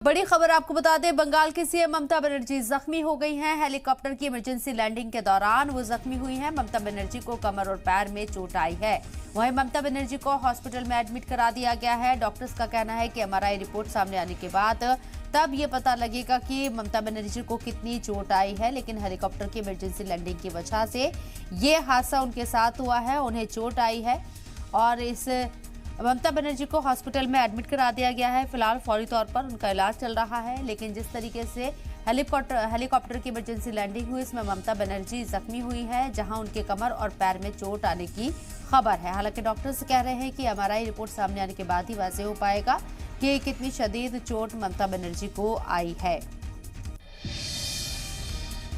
बड़ी खबर आपको बता दें, बंगाल की सीएम ममता बनर्जी जख्मी हो गई हैं। हेलीकॉप्टर की इमरजेंसी लैंडिंग के दौरान वो जख्मी हुई हैं। ममता बनर्जी को कमर और पैर में चोट आई है। वहीं ममता बनर्जी को हॉस्पिटल में एडमिट करा दिया गया है। डॉक्टर्स का कहना है कि एमआरआई रिपोर्ट सामने आने के बाद तब ये पता लगेगा कि ममता बनर्जी को कितनी चोट आई है। लेकिन हेलीकॉप्टर की इमरजेंसी लैंडिंग की वजह से ये हादसा उनके साथ हुआ है, उन्हें चोट आई है और इस ममता बनर्जी को हॉस्पिटल में एडमिट करा दिया गया है। फिलहाल फौरी तौर पर उनका इलाज चल रहा है। लेकिन जिस तरीके से हेलीकॉप्टर की इमरजेंसी लैंडिंग हुई, इसमें ममता बनर्जी जख्मी हुई है, जहां उनके कमर और पैर में चोट आने की खबर है। हालांकि डॉक्टर्स कह रहे हैं कि एमआरआई रिपोर्ट सामने आने के बाद ही वाज़ेह हो पाएगा कि कितनी शदीद चोट ममता बनर्जी को आई है।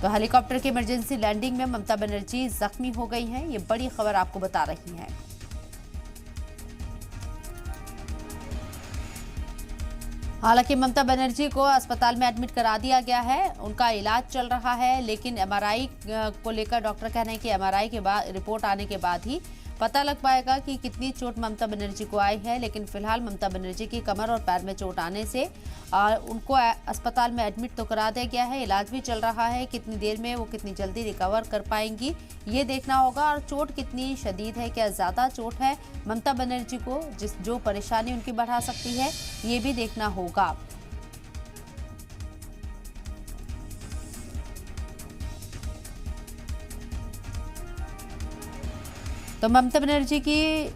तो हेलीकॉप्टर की इमरजेंसी लैंडिंग में ममता बनर्जी जख्मी हो गई हैं। ये बड़ी खबर आपको बता रही है। हालांकि ममता बनर्जी को अस्पताल में एडमिट करा दिया गया है, उनका इलाज चल रहा है। लेकिन एमआरआई को लेकर डॉक्टर कह रहे हैं कि एमआरआई के बाद रिपोर्ट आने के बाद ही पता लग पाएगा कि कितनी चोट ममता बनर्जी को आई है। लेकिन फिलहाल ममता बनर्जी की कमर और पैर में चोट आने से उनको अस्पताल में एडमिट तो करा दिया गया है, इलाज भी चल रहा है। कितनी देर में वो कितनी जल्दी रिकवर कर पाएंगी ये देखना होगा। और चोट कितनी शदीद है, क्या ज़्यादा चोट है ममता बनर्जी को जो परेशानी उनकी बढ़ा सकती है, ये भी देखना होगा। तो ममता बनर्जी के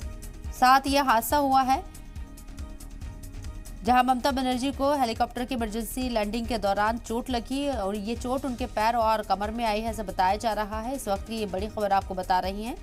साथ यह हादसा हुआ है, जहां ममता बनर्जी को हेलीकॉप्टर की इमरजेंसी लैंडिंग के दौरान चोट लगी और ये चोट उनके पैर और कमर में आई है, ऐसा बताया जा रहा है। इस वक्त की ये बड़ी खबर आपको बता रही हैं।